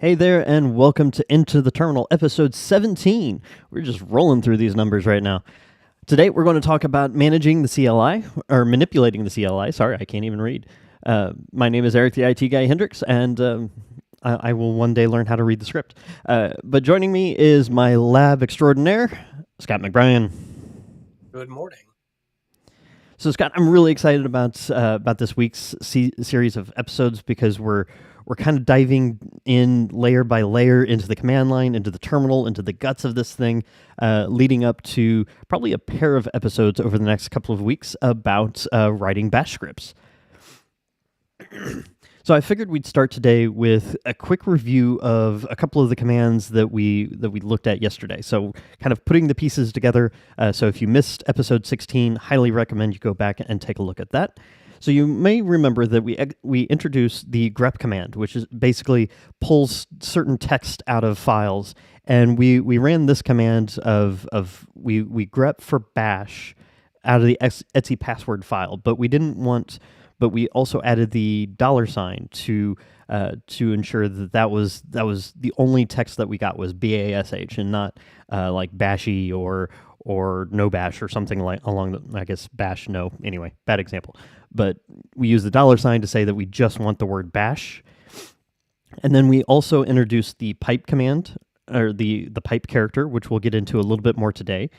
Hey there, and welcome to Into the Terminal, episode 17. We're just rolling through these numbers right now. Today, we're going to talk about managing the CLI, or manipulating the CLI. Sorry, I can't even read. My name is Eric, the IT guy Hendricks, and I will one day learn how to read the script. But joining me is my lab extraordinaire, Scott McBrien. Good morning. So, Scott, I'm really excited about this week's series of episodes because we're kind of diving in layer by layer into the command line, into the terminal, into the guts of this thing, leading up to probably a pair of episodes over the next couple of weeks about writing bash scripts. So I figured we'd start today with a quick review of a couple of the commands that we looked at yesterday. So kind of putting the pieces together. So if you missed episode 16, highly recommend you go back and take a look at that. So you may remember that we introduced the grep command, which is basically pulls certain text out of files, and we ran this command of we grep for bash out of the etc password file, but we also added the $sign to ensure that was the only text that we got was bash and not like bashy or no bash or something like along the, I guess bash no, anyway, bad example. But we use the $sign to say that we just want the word bash. And then we also introduced the pipe command, or the pipe character, which we'll get into a little bit more today.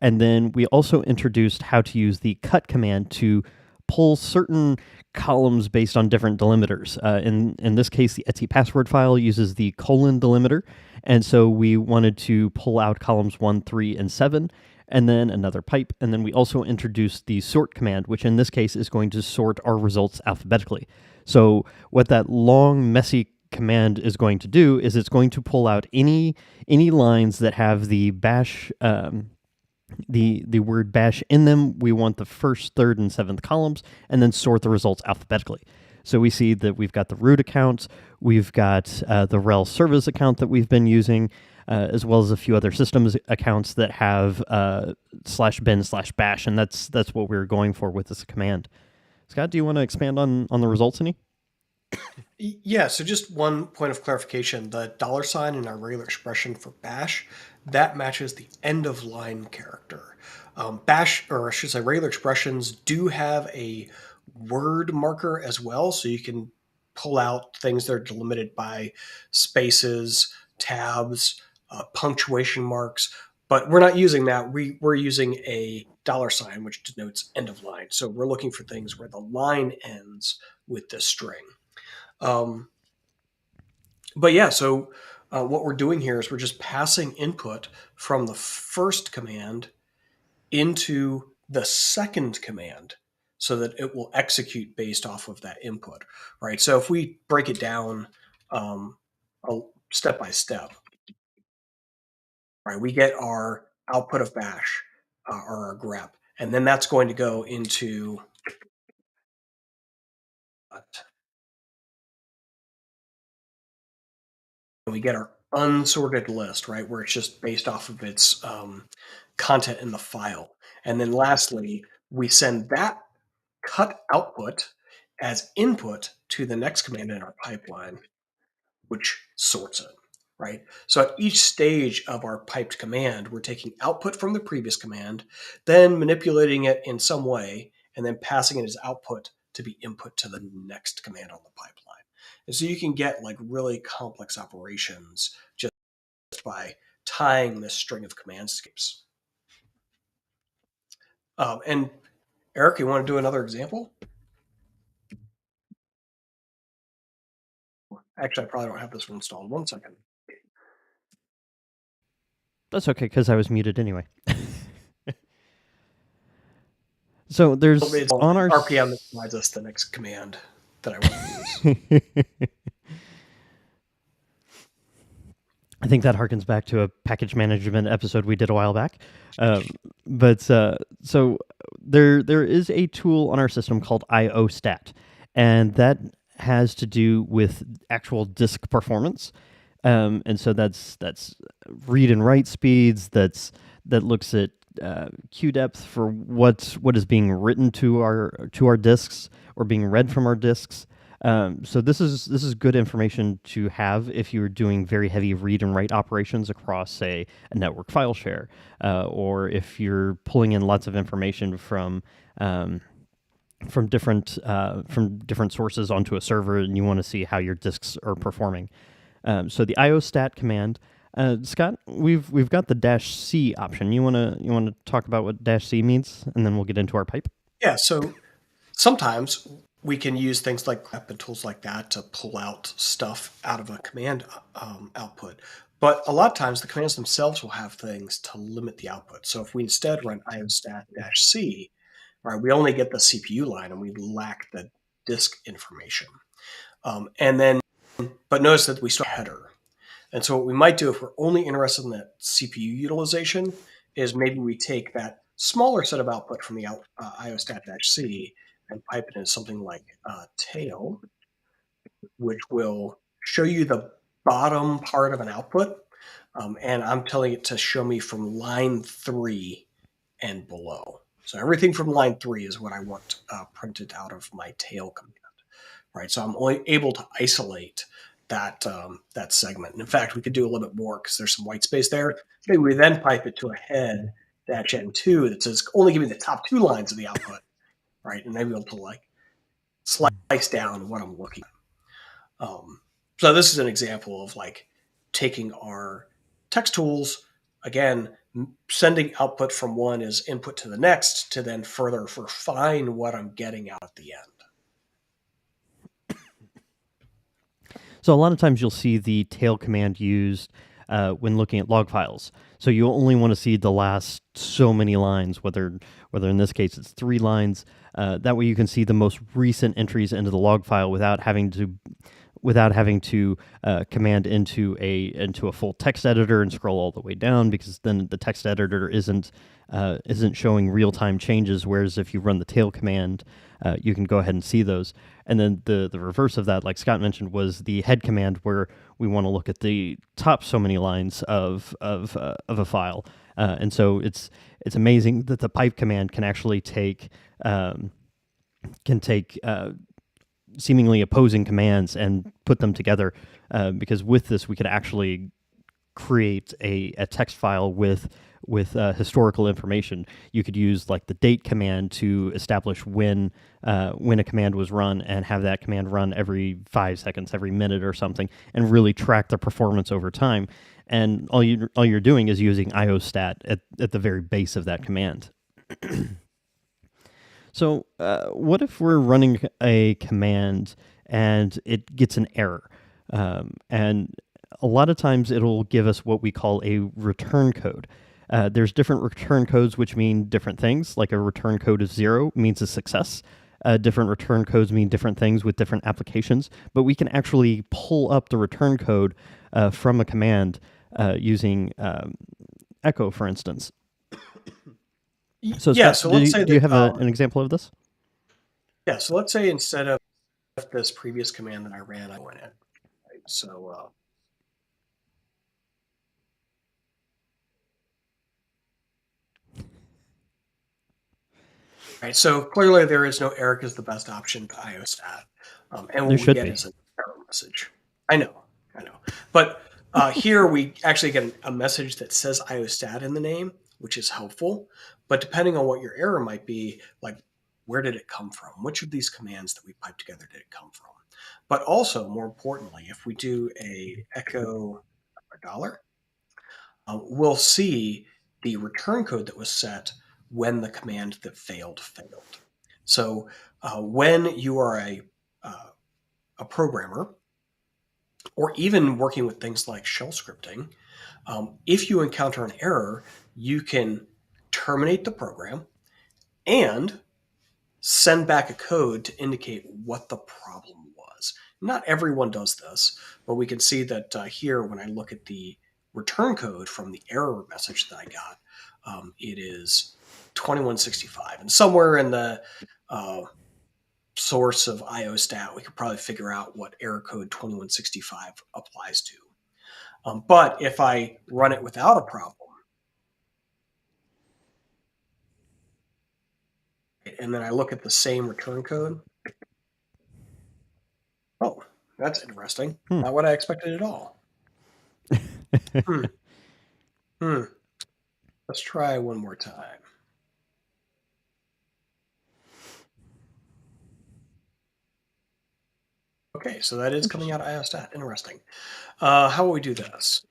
And then we also introduced how to use the cut command to pull certain columns based on different delimiters. In this case, the etc password file uses the colon delimiter, and so we wanted to pull out columns 1, 3, and 7, and then another pipe. And then we also introduced the sort command, which in this case is going to sort our results alphabetically. So what that long, messy command is going to do is it's going to pull out any lines that have the bash the word bash in them. We want the first, third, and seventh columns, and then sort the results alphabetically. So we see that we've got the root accounts, we've got the RHEL service account that we've been using, as well as a few other systems accounts that have /bin/bash, and that's what we're going for with this command. Scott, do you want to expand on the results any? Yeah, so just one point of clarification. The $sign in our regular expression for bash, that matches the end of line character. Bash, or I should say regular expressions, do have a word marker as well, so you can pull out things that are delimited by spaces, tabs, punctuation marks, but we're not using that. We're using a $sign, which denotes end of line. So we're looking for things where the line ends with this string. But yeah, so what we're doing here is we're just passing input from the first command into the second command so that it will execute based off of that input, right? So if we break it down step by step, right, we get our output of bash or our grep, and then that's going to go into and we get our unsorted list, right, where it's just based off of its content in the file. And then lastly, we send that cut output as input to the next command in our pipeline, which sorts it, right? So at each stage of our piped command, we're taking output from the previous command, then manipulating it in some way, and then passing it as output to be input to the next command on the pipeline. And so you can get like really complex operations just by tying this string of command skips. And Eric, you want to do another example? Actually, I probably don't have this one installed. 1 second. That's okay, because I was muted anyway. So there's It's on our RPM that provides us the next command that I want to use. I think that harkens back to a package management episode we did a while back. So there is a tool on our system called IOstat, and that has to do with actual disk performance. And so that's read and write speeds. That looks at queue depth for what is being written to our disks or being read from our disks. So this is good information to have if you're doing very heavy read and write operations across, say, a network file share, or if you're pulling in lots of information from different sources onto a server, and you want to see how your disks are performing. So the iostat command, Scott, we've got the -c option. You wanna talk about what -c means, and then we'll get into our pipe. Yeah, so sometimes we can use things like grep and tools like that to pull out stuff out of a command output. But a lot of times the commands themselves will have things to limit the output. So if we instead run iostat-c, right, we only get the CPU line and we lack the disk information. And then, but notice that we still have a header. And so what we might do if we're only interested in that CPU utilization is maybe we take that smaller set of output from the iostat-c and pipe it into something like tail, which will show you the bottom part of an output. And I'm telling it to show me from line 3 and below. So everything from line 3 is what I want printed out of my tail command, right? So I'm only able to isolate that segment. And in fact, we could do a little bit more because there's some white space there. Maybe we then pipe it to a head -n2 that says only give me the top 2 lines of the output, right? And then be able to like slice down what I'm looking at. So this is an example of like taking our text tools, again, sending output from one as input to the next to then further refine what I'm getting out at the end. So a lot of times you'll see the tail command used when looking at log files. So you only want to see the last so many lines, whether in this case it's 3 lines. That way you can see the most recent entries into the log file without having to command into a full text editor and scroll all the way down, because then the text editor isn't showing real-time changes, whereas if you run the tail command, you can go ahead and see those. And then the reverse of that, like Scott mentioned, was the head command, where we want to look at the top so many lines of a file. And so it's amazing that the pipe command can actually take seemingly opposing commands and put them together, because with this we could actually create a text file with historical information. You could use like the date command to establish when a command was run, and have that command run every 5 seconds, every minute or something, and really track the performance over time. And all you're doing is using iostat at the very base of that command. So, what if we're running a command and it gets an error? And a lot of times it'll give us what we call a return code. There's different return codes which mean different things. Like a return code of 0 means a success. Different return codes mean different things with different applications. But we can actually pull up the return code from a command using echo, for instance. So, Yeah, Scott, so do let's you, say do you that have an example of this? yeah, so let's say instead of this previous command that I ran, I went in. Right? So right, so clearly there is no Eric is the best option to iostat, and There what we should get be. is an error message. I know, but here we actually get a message that says iostat in the name, which is helpful. But depending on what your error might be, like where did it come from? Which of these commands that we piped together did it come from? But also, more importantly, if we do a echo $, we'll see the return code that was set when the command that failed failed. So when you are a programmer, or even working with things like shell scripting, if you encounter an error, you can terminate the program and send back a code to indicate what the problem was. Not everyone does this, but we can see that here when I look at the return code from the error message that I got, it is 2165. And somewhere in the source of iostat, we could probably figure out what error code 2165 applies to. But if I run it without a problem, and then I look at the same return code, Oh, that's interesting. Hmm. Not what I expected at all. Hmm. Hmm. Let's try one more time. Okay, so that is coming out of IOStat. Interesting. How will we do this?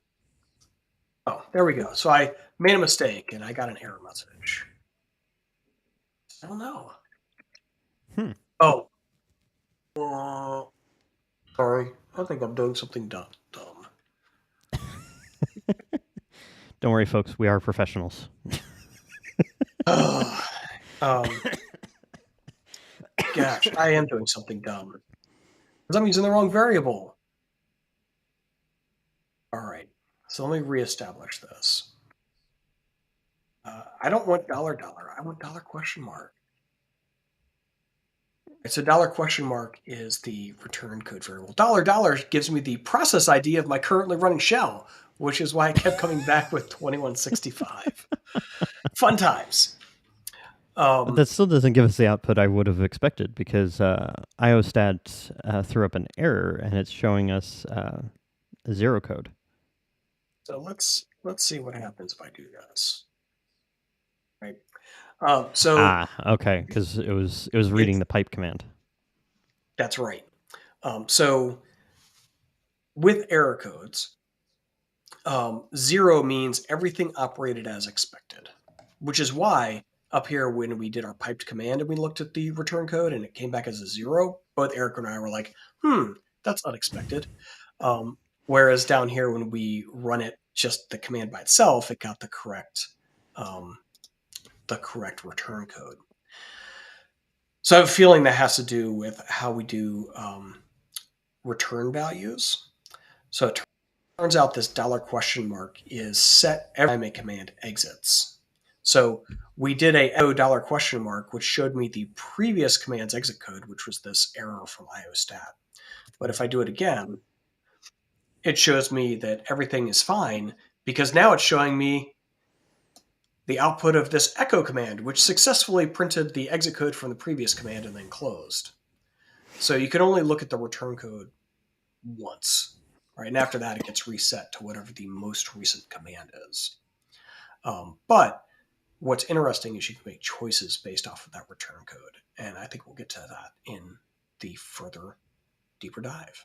Oh, there we go. So I made a mistake and I got an error message. I don't know. Hmm. Oh, sorry. I think I'm doing something dumb. Don't worry, folks. We are professionals. um, gosh, I am doing something dumb because I'm using the wrong variable. All right, so let me reestablish this. I don't want $. I want $? So $? is the return code variable. $$ gives me the process ID of my currently running shell, which is why I kept coming back with 2165. Fun times. That still doesn't give us the output I would have expected because IOStat threw up an error and it's showing us a zero code. So let's see what happens if I do this. Right. So Okay, because it was reading the pipe command. that's right. So with error codes, 0 means everything operated as expected, which is why up here when we did our piped command and we looked at the return code and it came back as a 0, both Eric and I were like, that's unexpected. Whereas down here when we run it just the command by itself, it got the correct return code. So I have a feeling that has to do with how we do return values. So it turns out this $? Is set every time a command exits. So we did a echo $? Which showed me the previous command's exit code, which was this error from IOStat. But if I do it again, it shows me that everything is fine because now it's showing me the output of this echo command, which successfully printed the exit code from the previous command and then closed. So you can only look at the return code once, right? And after that, it gets reset to whatever the most recent command is. But what's interesting is you can make choices based off of that return code. And I think we'll get to that in the further, deeper dive.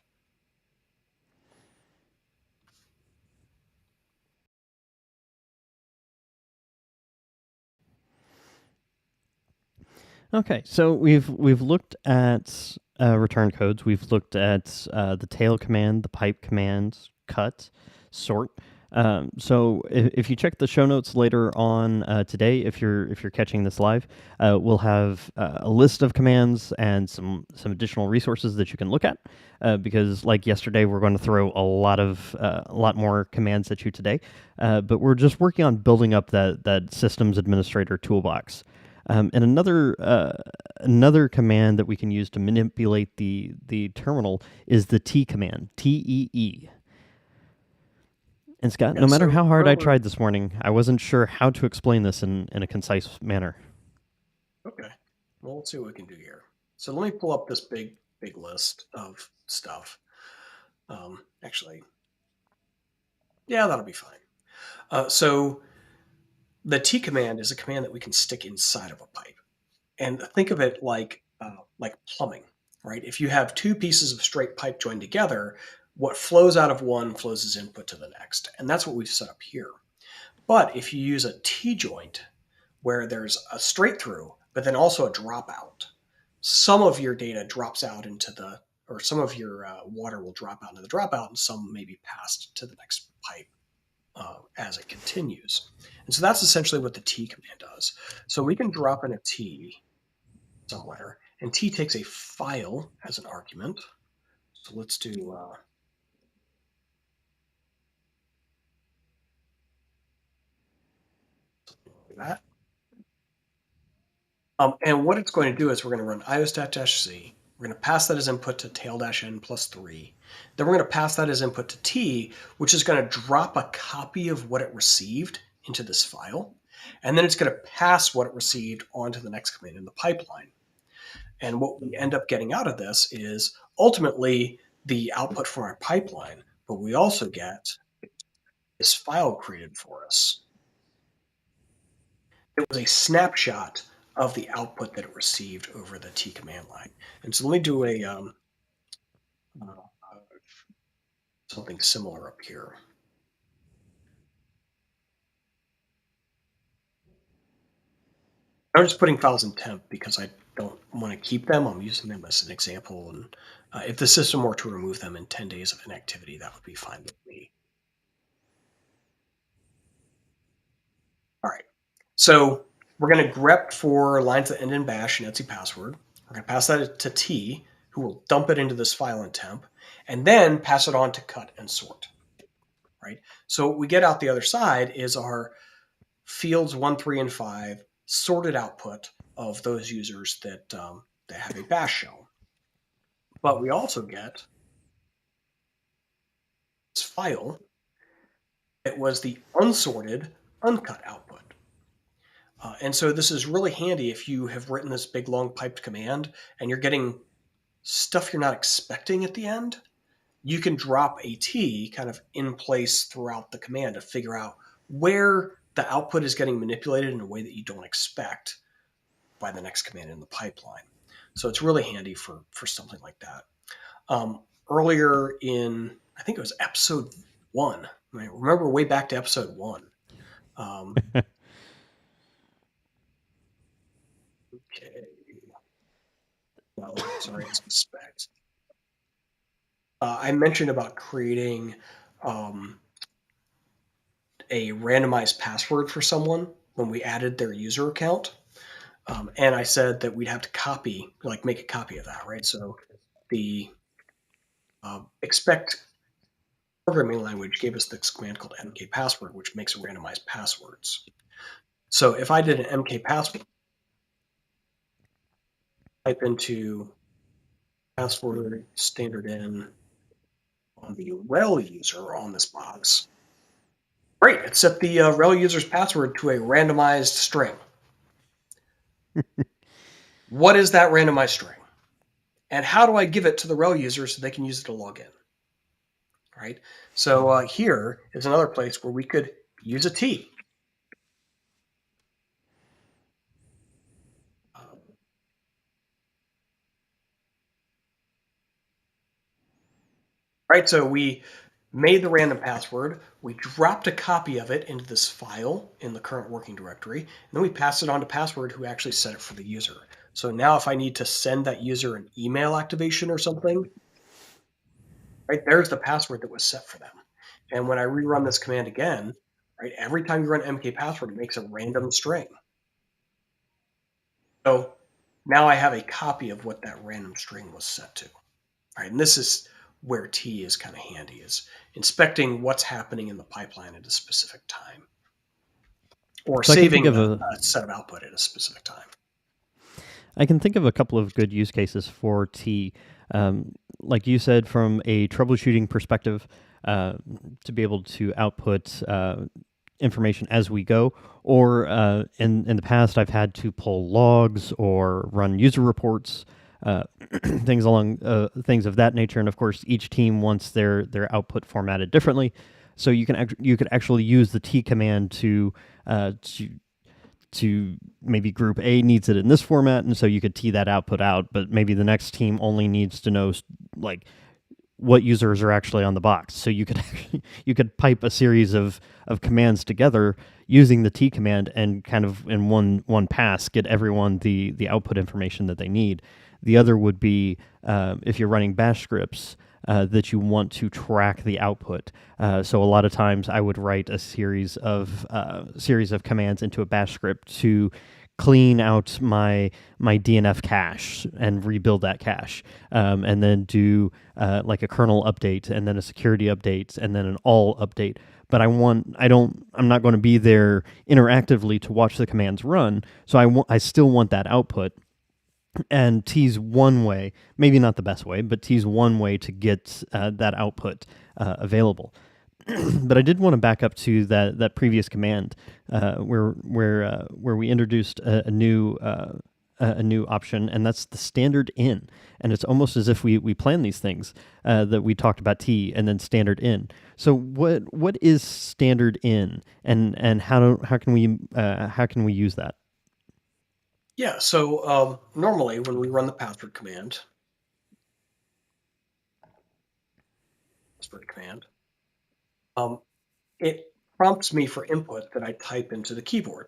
Okay, so we've looked at return codes. We've looked at the tail command, the pipe commands, cut, sort. So if you check the show notes later on today, if you're catching this live, we'll have a list of commands and some additional resources that you can look at. Because like yesterday, we're going to throw a lot more commands at you today. But we're just working on building up that systems administrator toolbox. And another command that we can use to manipulate the terminal is the T command, TEE. And Scott, no matter how hard I tried this morning, I wasn't sure how to explain this in a concise manner. Okay. Well, let's see what we can do here. So let me pull up this big list of stuff. Actually, yeah, that'll be fine. So the T command is a command that we can stick inside of a pipe. And think of it like plumbing, right? If you have two pieces of straight pipe joined together, what flows out of one flows as input to the next. And that's what we've set up here. But if you use a T-joint where there's a straight through, but then also a dropout, some of your data drops out into the, or some of your water will drop out into the dropout and some may be passed to the next pipe as it continues. And so that's essentially what the T command does. So we can drop in a T somewhere, and T takes a file as an argument. So let's do that. And what it's going to do is we're going to run iostat-c. We're going to pass that as input to tail-n plus 3. Then we're going to pass that as input to T, which is going to drop a copy of what it received into this file. And then it's going to pass what it received onto the next command in the pipeline. And what we end up getting out of this is ultimately the output from our pipeline, but we also get this file created for us. It was a snapshot of the output that it received over the T command line. And so let me do a something similar up here. I'm just putting files in temp because I don't want to keep them. I'm using them as an example. And if the system were to remove them in 10 days of inactivity, that would be fine with me. All right. So we're going to grep for lines that end in bash and etc password. We're going to pass that to T, who will dump it into this file in temp, and then pass it on to cut and sort. Right. So what we get out the other side is our fields 1, 3, and 5 sorted output of those users that have a bash shell. But we also get this file that was the unsorted, uncut output. And so this is really handy if you have written this big, long piped command and you're getting stuff you're not expecting at the end. You can drop a T kind of in place throughout the command to figure out where the output is getting manipulated in a way that you don't expect by the next command in the pipeline. So it's really handy for something like that. Earlier in, I think it was episode 1. I mean, remember way back to episode 1. Okay. Well, sorry, it's inspect. I mentioned about creating a randomized password for someone when we added their user account. And I said that we'd have to copy, like make a copy of that, right? So the expect programming language gave us this command called mkpassword, which makes randomized passwords. So if I did an mkpassword, type into password standard in on the RHEL user on this box. Great, it set the RHEL user's password to a randomized string. What is that randomized string? And how do I give it to the RHEL user so they can use it to log in? Right. So here is another place where we could use a T. Right. So we made the random password. We dropped a copy of it into this file in the current working directory. And then we passed it on to password who actually set it for the user. So now if I need to send that user an email activation or something, right, there's the password that was set for them. And when I rerun this command again, right, every time you run mkpassword, it makes a random string. So now I have a copy of what that random string was set to. All right, and this is where T is kind of handy, is inspecting what's happening in the pipeline at a specific time, or So I can saving think of a set of output at a specific time. I can think of a couple of good use cases for T. Like you said, from a troubleshooting perspective, to be able to output information as we go, or in the past, I've had to pull logs or run user reports, things of that nature. And of course, each team wants their output formatted differently. So you could actually use the T command to maybe group A needs it in this format, and so you could T that output out, but maybe the next team only needs to know like what users are actually on the box. So you could pipe a series of commands together using the T command and kind of in one pass get everyone the output information that they need. The other would be if you're running bash scripts that you want to track the output. So a lot of times I would write a series of commands into a bash script to clean out my DNF cache and rebuild that cache, and then do like a kernel update and then a security update and then an all update. But I'm not going to be there interactively to watch the commands run. So I still want that output. And T's one way, maybe not the best way, but T's one way to get that output available. But I did want to back up to that previous command where we introduced a new a new option, and that's the standard in. And it's almost as if we plan these things that we talked about T and then standard in. So what is standard in, and how can we use that? Yeah, so normally when we run the password command, um, it prompts me for input that I type into the keyboard,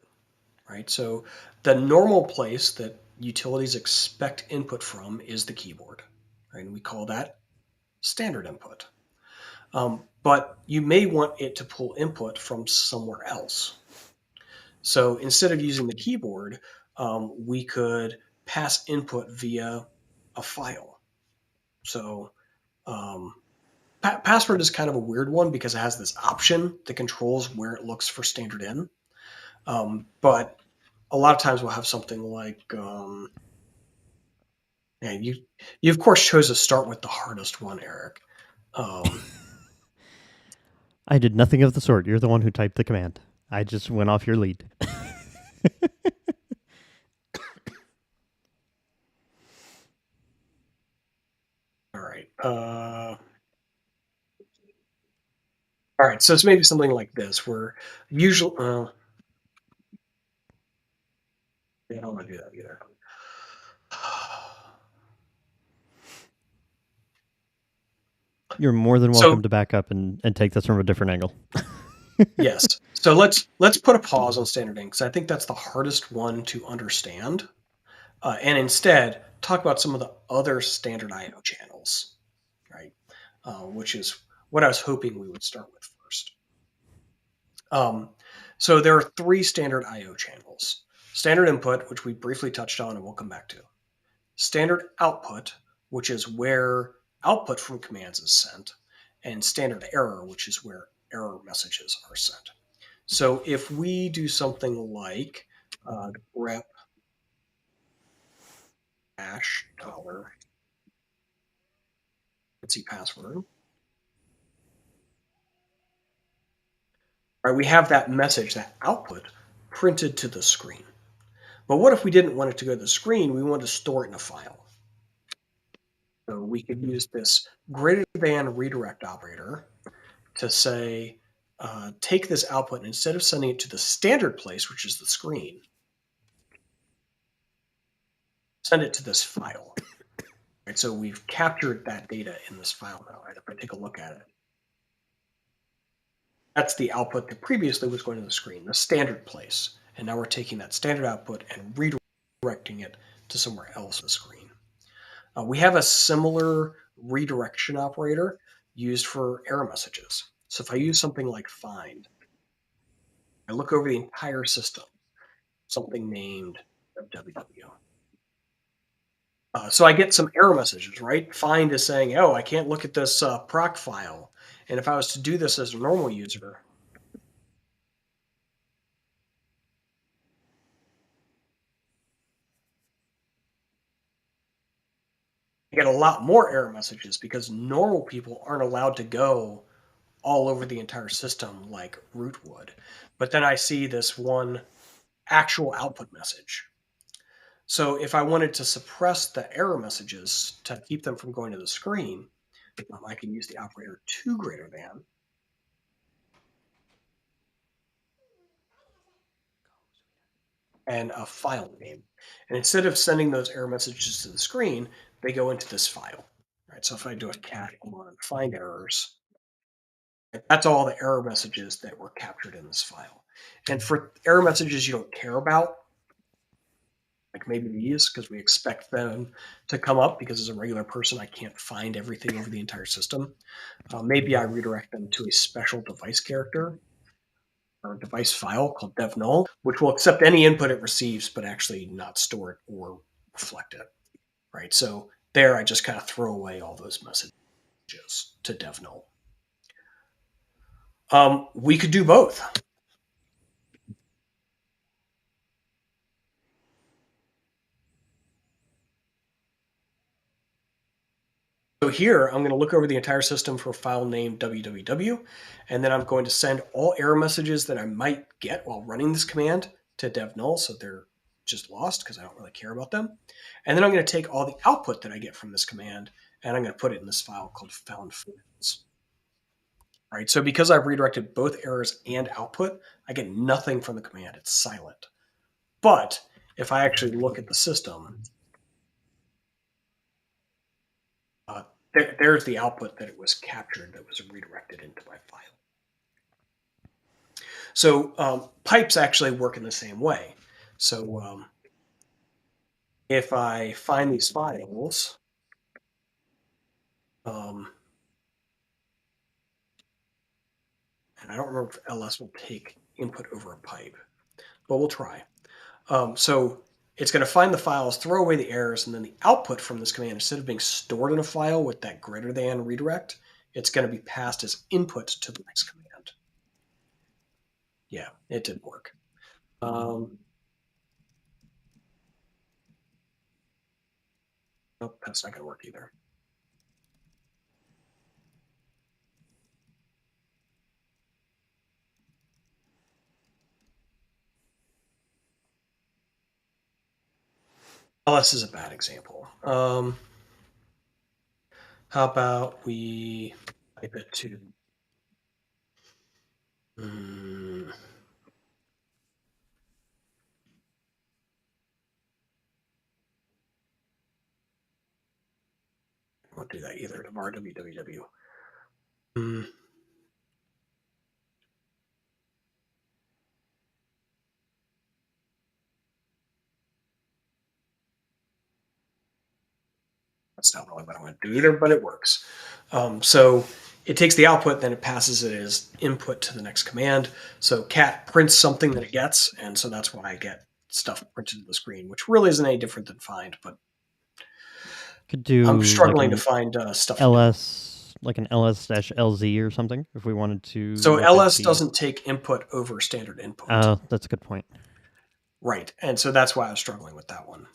right? So the normal place that utilities expect input from is the keyboard, right? And we call that standard input. But you may want it to pull input from somewhere else. So instead of using the keyboard, we could pass input via a file. So um, password is kind of a weird one because it has this option that controls where it looks for standard in. But a lot of times we'll have something like, yeah, you of course chose to start with the hardest one, Eric. Um, I did nothing of the sort. You're the one who typed the command. I just went off your lead. all right. All right. So it's maybe something like this, where usually, I don't want to do that either. You're more than So welcome to back up and take this from a different angle. yes. So let's put a pause on standard in because I think that's the hardest one to understand, and instead talk about some of the other standard I/O channels, right? Which is what I was hoping we would start with first. So there are three standard I/O channels: standard input, which we briefly touched on, and we'll come back to; standard output, which is where output from commands is sent; and standard error, which is where error messages are sent. So if we do something like rep hash dollar, let's see, password, right, we have that message, that output, printed to the screen. But what if we didn't want it to go to the screen? We want to store it in a file. So we could use this greater than redirect operator to say, take this output, and instead of sending it to the standard place, which is the screen, send it to this file. Right? So we've captured that data in this file now. Right? If I take a look at it, that's the output that previously was going to the screen, the standard place. And now we're taking that standard output and redirecting it to somewhere else on the screen. We have a similar redirection operator used for error messages. So if I use something like find, I look over the entire system, something named www. So I get some error messages, right? Find is saying, oh, I can't look at this proc file. And if I was to do this as a normal user, I get a lot more error messages because normal people aren't allowed to go all over the entire system like root would. But then I see this one actual output message. So if I wanted to suppress the error messages to keep them from going to the screen, I can use the operator to greater than, and a file name. And instead of sending those error messages to the screen, they go into this file. Right. So if I do a cat on find errors, that's all the error messages that were captured in this file. And for error messages you don't care about, like maybe these, because we expect them to come up because as a regular person, I can't find everything over the entire system. Maybe I redirect them to a special device character or device file called dev null, which will accept any input it receives, but actually not store it or reflect it, right? So there, I just kind of throw away all those messages to dev null. We could do both. So here, I'm going to look over the entire system for a file named www, and then I'm going to send all error messages that I might get while running this command to dev null, so they're just lost because I don't really care about them. And then I'm going to take all the output that I get from this command and I'm going to put it in this file called found files. Right. So because I've redirected both errors and output, I get nothing from the command. It's silent. But if I actually look at the system, there's the output that it was captured that was redirected into my file. So pipes actually work in the same way. So if I find these files, and I don't remember if ls will take input over a pipe, but we'll try. So it's going to find the files, throw away the errors, and then the output from this command, instead of being stored in a file with that greater than redirect, it's going to be passed as input to the next command. Yeah, it didn't work. Nope, that's not going to work either. ls is a bad example. How about we type it to I won't do that either, to var www. That's not really what I want to do either, but it works. So it takes the output, then it passes it as input to the next command. So cat prints something that it gets, and so that's why I get stuff printed to the screen, which really isn't any different than find, but Could do I'm struggling like to find stuff. ls, like an ls-lz or something, if we wanted to. So ls doesn't take input over standard input. Oh, that's a good point. Right, and so that's why I was struggling with that one.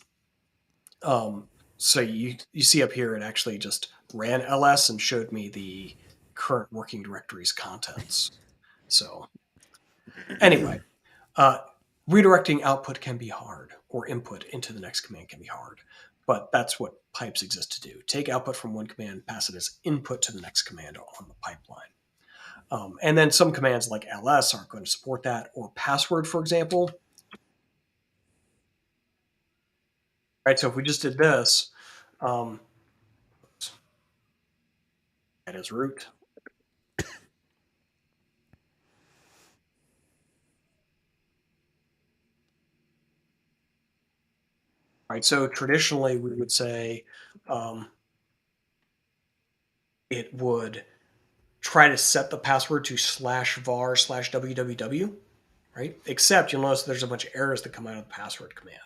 So you see up here, it actually just ran ls and showed me the current working directory's contents. So anyway, redirecting output can be hard, or input into the next command can be hard, but that's what pipes exist to do. Take output from one command, pass it as input to the next command on the pipeline. And then some commands like ls aren't going to support that, or password, for example. Right, so if we just did this, that is root. Right, so traditionally we would say it would try to set the password to /var/www, right? Except you'll notice there's a bunch of errors that come out of the password command.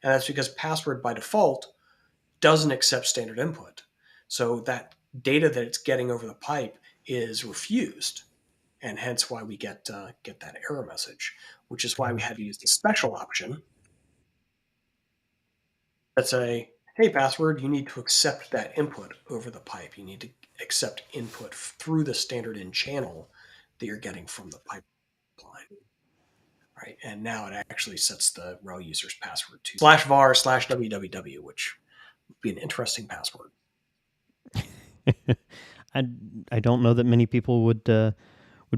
And that's because password by default doesn't accept standard input. So that data that it's getting over the pipe is refused. And hence why we get that error message, which is why we had to use the special option that say, hey, password, you need to accept that input over the pipe. You need to accept input through the standard in channel that you're getting from the pipeline. Right, and now it actually sets the RHEL user's password to /var/www, which would be an interesting password. I don't know that many people would be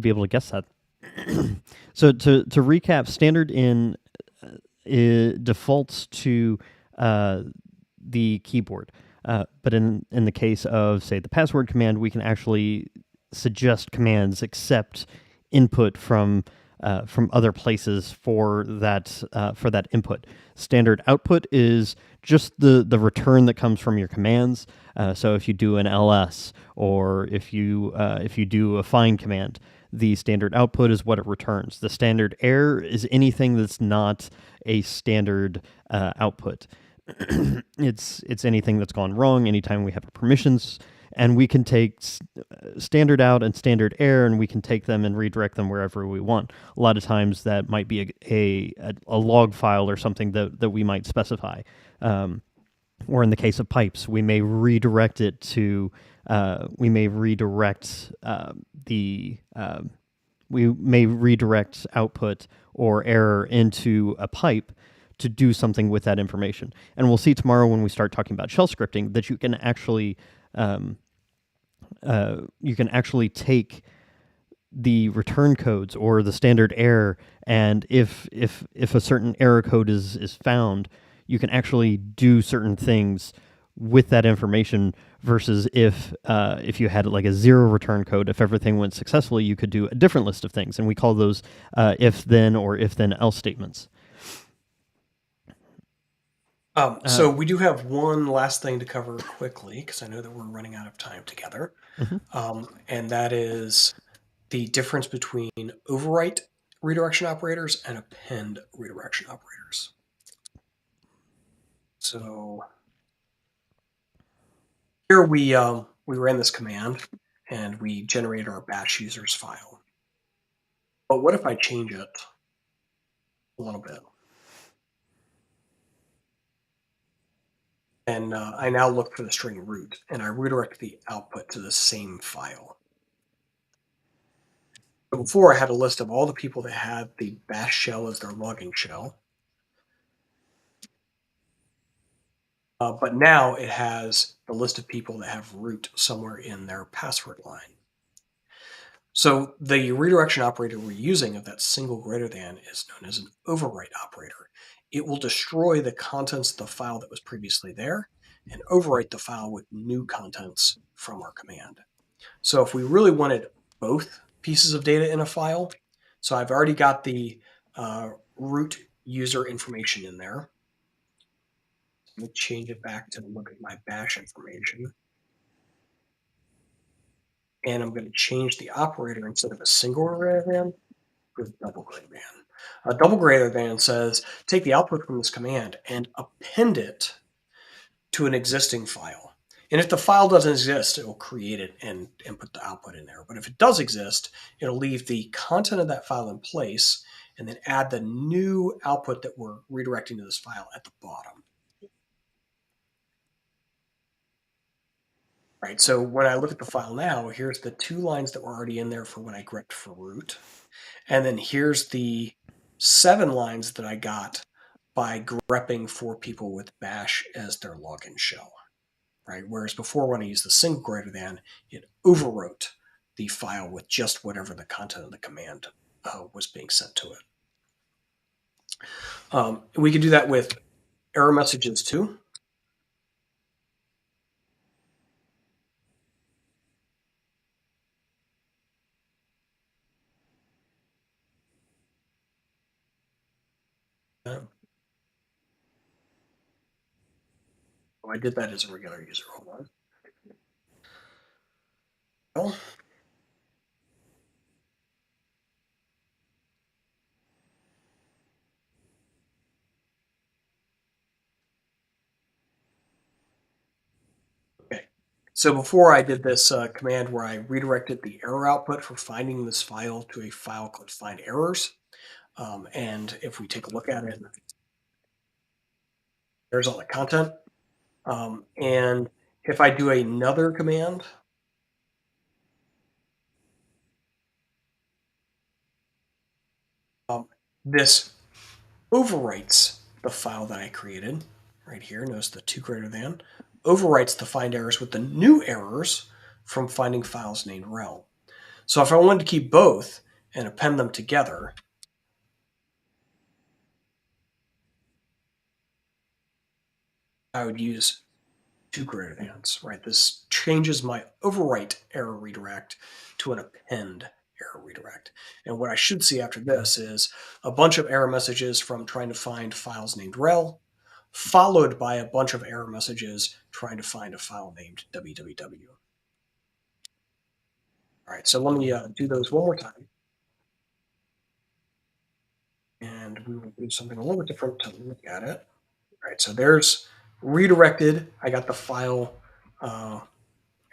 able to guess that. So to recap, standard in defaults to the keyboard, but in the case of, say, the password command, we can actually suggest commands accept input from other places for that input. Standard output is just the return that comes from your commands. So if you do an ls, or if you do a find command, the standard output is what it returns. The standard error is anything that's not a standard output. It's anything that's gone wrong anytime we have permissions, and we can take standard out and standard error, and we can take them and redirect them wherever we want. A lot of times that might be a log file or something that we might specify. Or in the case of pipes, we may redirect it to we may redirect output or error into a pipe to do something with that information. And we'll see tomorrow when we start talking about shell scripting that you can actually take the return codes or the standard error, and if a certain error code is found, you can actually do certain things with that information. Versus if you had like a zero return code, if everything went successfully, you could do a different list of things, and we call those if then or if then else statements. So we do have one last thing to cover quickly because I know that we're running out of time together, and that is the difference between overwrite redirection operators and append redirection operators. So here we ran this command and we generated our bash users file. But what if I change it a little bit? And I now look for the string root, and I redirect the output to the same file. So before, I had a list of all the people that had the bash shell as their logging shell. But now it has the list of people that have root somewhere in their password line. So the redirection operator we're using of that single greater than is known as an overwrite operator. It will destroy the contents of the file that was previously there and overwrite the file with new contents from our command. So if we really wanted both pieces of data in a file, so I've already got the root user information in there. Let me change it back to look at my bash information. And I'm going to change the operator instead of a single greater than with double greater than. A double greater than says take the output from this command and append it to an existing file. And if the file doesn't exist, it will create it and put the output in there. But if it does exist, it'll leave the content of that file in place and then add the new output that we're redirecting to this file at the bottom. Right, so when I look at the file now, here's the 2 lines that were already in there for when I grepped for root. And then here's the 7 lines that I got by grepping for people with bash as their login shell. Right, whereas before when I used the single greater than, it overwrote the file with just whatever the content of the command was being sent to it. We can do that with error messages too. Oh, I did that as a regular user. Hold on. Well, okay. So before I did this command where I redirected the error output for finding this file to a file called find errors. And if we take a look at it, there's all the content. And if I do another command, this overwrites the file that I created right here. Notice the 2 greater than overwrites the find errors with the new errors from finding files named RHEL. So if I wanted to keep both and append them together, I would use 2 greater thans, right? This changes my overwrite error redirect to an append error redirect. And what I should see after this is a bunch of error messages from trying to find files named RHEL, followed by a bunch of error messages trying to find a file named www. All right, so let me do those one more time. And we will do something a little bit different to look at it. All right, so there's redirected. I got the file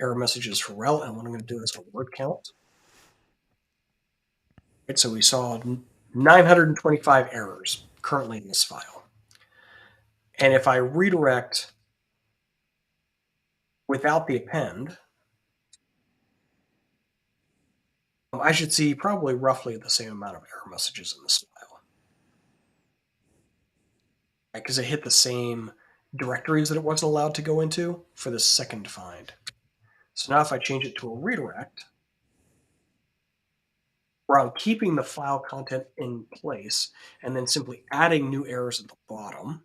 error messages for RHEL, and what I'm going to do is a word count. Right, so we saw 925 errors currently in this file. And if I redirect without the append, I should see probably roughly the same amount of error messages in this file. because it hit the same directories that it wasn't allowed to go into for the second find. So now if I change it to a redirect, where I'm keeping the file content in place and then simply adding new errors at the bottom,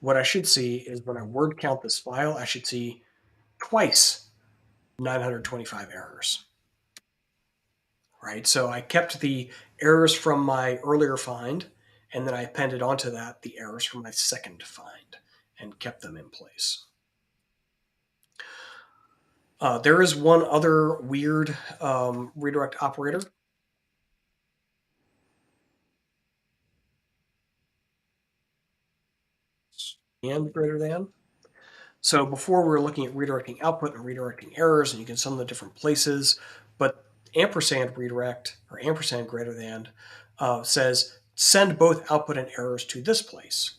what I should see is when I word count this file, I should see twice 925 errors, right? So I kept the errors from my earlier find, and then I appended onto that the errors from my second find and kept them in place. There is one other weird redirect operator. And greater than. So before we were looking at redirecting output and redirecting errors, and you can sum the different places, but ampersand redirect or ampersand greater than says send both output and errors to this place.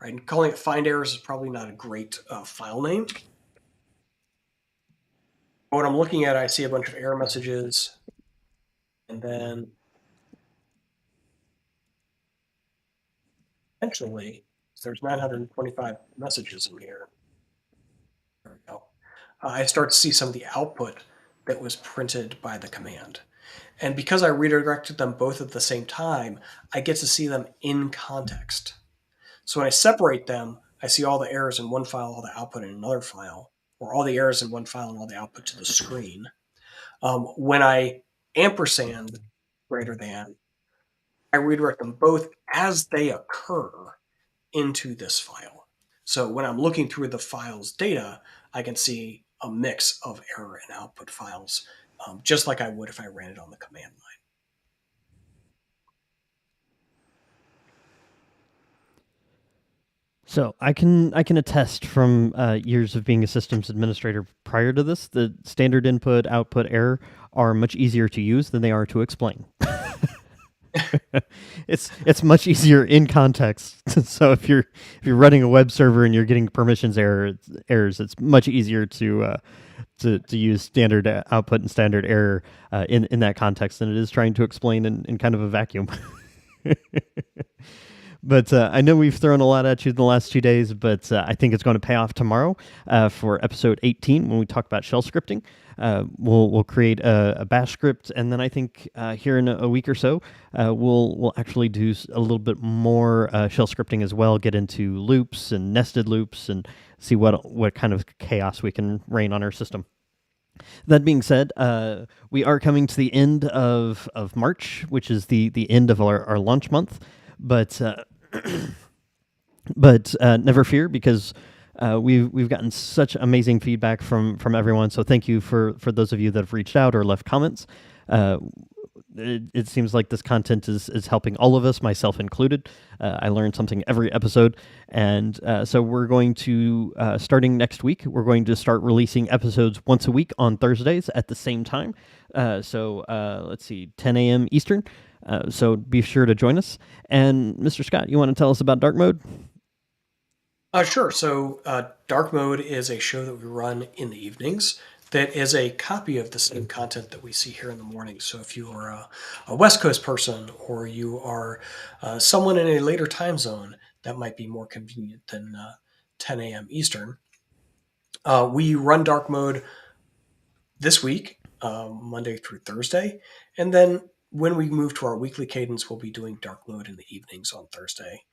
Right? And calling it find errors is probably not a great file name. But what I'm looking at, I see a bunch of error messages, and then eventually there's 925 messages in here. There we go. I start to see some of the output that was printed by the command. And because I redirected them both at the same time, I get to see them in context. So when I separate them, I see all the errors in one file, all the output in another file, or all the errors in one file and all the output to the screen. When I ampersand greater than, I redirect them both as they occur into this file. So when I'm looking through the file's data, I can see a mix of error and output files, just like I would if I ran it on the command line. So I can attest from years of being a systems administrator prior to this, the standard input output error are much easier to use than they are to explain. It's much easier in context. So if you're running a web server and you're getting permissions errors, it's much easier to use standard output and standard error in that context than it is trying to explain in kind of a vacuum. But I know we've thrown a lot at you in the last 2 days, but I think it's going to pay off tomorrow for episode 18 when we talk about shell scripting. We'll create a bash script, and then I think here in a week or so, we'll actually do a little bit more shell scripting as well, get into loops and nested loops, and see what kind of chaos we can rain on our system. That being said, we are coming to the end of March, which is the end of our launch month. But never fear, because we've gotten such amazing feedback from everyone. So thank you for those of you that have reached out or left comments. It seems like this content is helping all of us, myself included. I learn something every episode, and so we're going to starting next week. We're going to start releasing episodes once a week on Thursdays at the same time. So let's see, 10 a.m. Eastern. So be sure to join us. And Mr. Scott, you want to tell us about Dark Mode? Sure. So Dark Mode is a show that we run in the evenings that is a copy of the same content that we see here in the morning. So if you are a West Coast person, or you are someone in a later time zone, that might be more convenient than 10 a.m. Eastern. We run Dark Mode this week, Monday through Thursday. And then when we move to our weekly cadence, we'll be doing Dark Mode in the evenings on Thursday,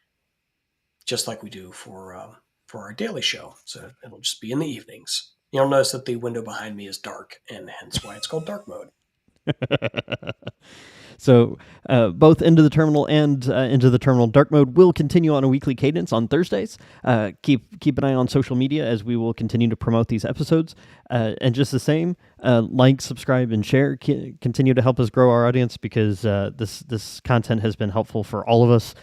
just like we do for our daily show. So it'll just be in the evenings. You'll notice that the window behind me is dark, and hence why it's called Dark Mode. So both Into the Terminal and Into the Terminal Dark Mode will continue on a weekly cadence on Thursdays. Keep an eye on social media as we will continue to promote these episodes. And just the same, like, subscribe, and share. Continue to help us grow our audience, because this content has been helpful for all of us.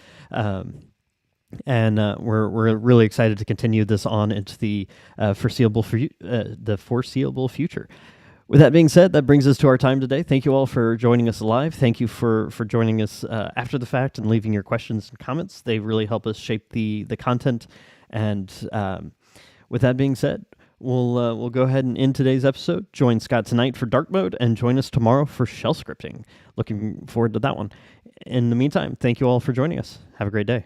And we're really excited to continue this on into the foreseeable future. With that being said, that brings us to our time today. Thank you all for joining us live. Thank you for joining us after the fact and leaving your questions and comments. They really help us shape the content. And with that being said, we'll go ahead and end today's episode. Join Scott tonight for dark mode, and join us tomorrow for shell scripting. Looking forward to that one. In the meantime, thank you all for joining us. Have a great day.